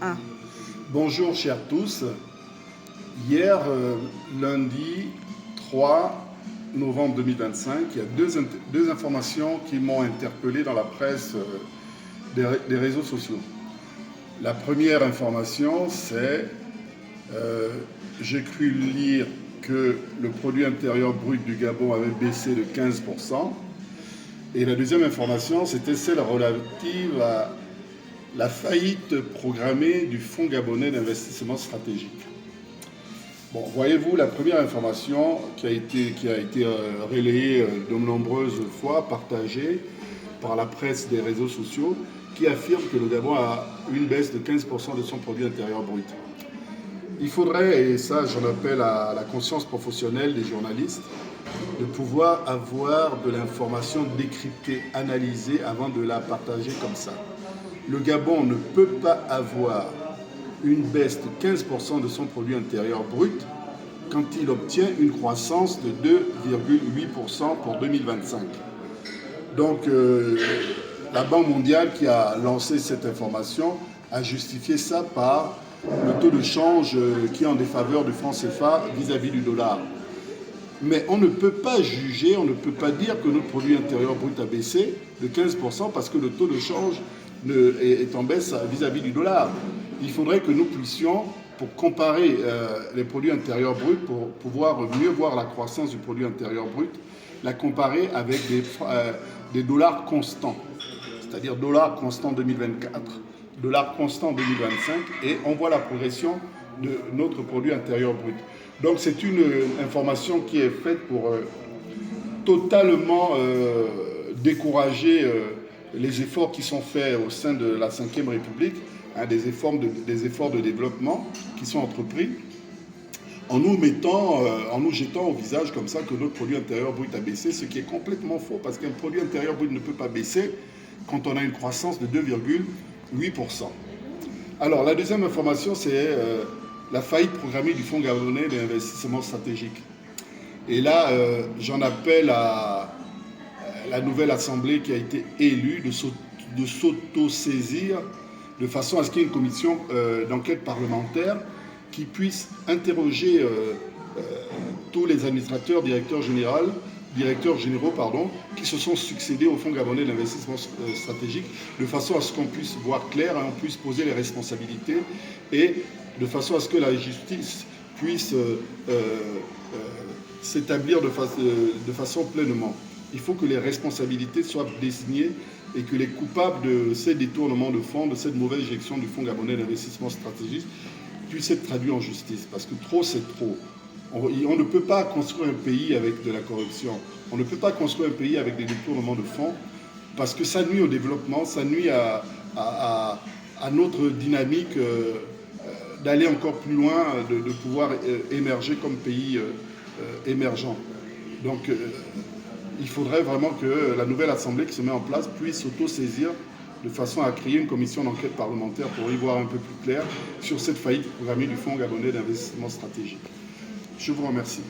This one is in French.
1. Bonjour chers tous. Hier, lundi 3 novembre 2025, il y a deux informations qui m'ont interpellé dans la presse des réseaux sociaux. La première information, c'est j'ai cru lire que le produit intérieur brut du Gabon avait baissé de 15%. Et la deuxième information, c'était celle relative à la faillite programmée du Fonds gabonais d'investissement stratégique. Bon, voyez-vous, la première information qui a été relayée de nombreuses fois, partagée par la presse des réseaux sociaux, qui affirme que le Gabon a une baisse de 15% de son produit intérieur brut. Il faudrait, et ça j'en appelle à la conscience professionnelle des journalistes, de pouvoir avoir de l'information décryptée, analysée avant de la partager comme ça. Le Gabon ne peut pas avoir une baisse de 15% de son produit intérieur brut quand il obtient une croissance de 2,8% pour 2025. Donc la Banque mondiale qui a lancé cette information a justifié ça par le taux de change qui est en défaveur du franc CFA vis-à-vis du dollar. Mais on ne peut pas juger, on ne peut pas dire que notre produit intérieur brut a baissé de 15% parce que le taux de change est en baisse vis-à-vis du dollar. Il faudrait que nous puissions, pour comparer les produits intérieurs bruts, pour pouvoir mieux voir la croissance du produit intérieur brut, la comparer avec des dollars constants, c'est-à-dire dollars constants 2024, dollars constants 2025, et on voit la progression de notre produit intérieur brut. Donc c'est une information qui est faite pour totalement décourager les efforts qui sont faits au sein de la Ve République, hein, des efforts de développement qui sont entrepris, en nous jetant au visage comme ça que notre produit intérieur brut a baissé, ce qui est complètement faux, parce qu'un produit intérieur brut ne peut pas baisser quand on a une croissance de 2,8%. Alors la deuxième information, c'est la faillite programmée du Fonds gabonais d'investissement stratégique. Et là, j'en appelle à la nouvelle assemblée qui a été élue de s'auto-saisir de façon à ce qu'il y ait une commission d'enquête parlementaire qui puisse interroger tous les administrateurs, directeurs généraux, qui se sont succédés au Fonds gabonais d'investissement stratégique, de façon à ce qu'on puisse voir clair, on puisse poser les responsabilités et de façon à ce que la justice puisse s'établir de façon pleinement. Il faut que les responsabilités soient désignées et que les coupables de ces détournements de fonds, de cette mauvaise gestion du Fonds gabonais d'investissement stratégique puissent être traduits en justice. Parce que trop, c'est trop. On ne peut pas construire un pays avec de la corruption. On ne peut pas construire un pays avec des détournements de fonds parce que ça nuit au développement, ça nuit à notre dynamique d'aller encore plus loin, de pouvoir émerger comme pays émergent. Donc il faudrait vraiment que la nouvelle assemblée qui se met en place puisse s'auto-saisir de façon à créer une commission d'enquête parlementaire pour y voir un peu plus clair sur cette faillite programmée du Fonds gabonais d'investissement stratégique. Je vous remercie.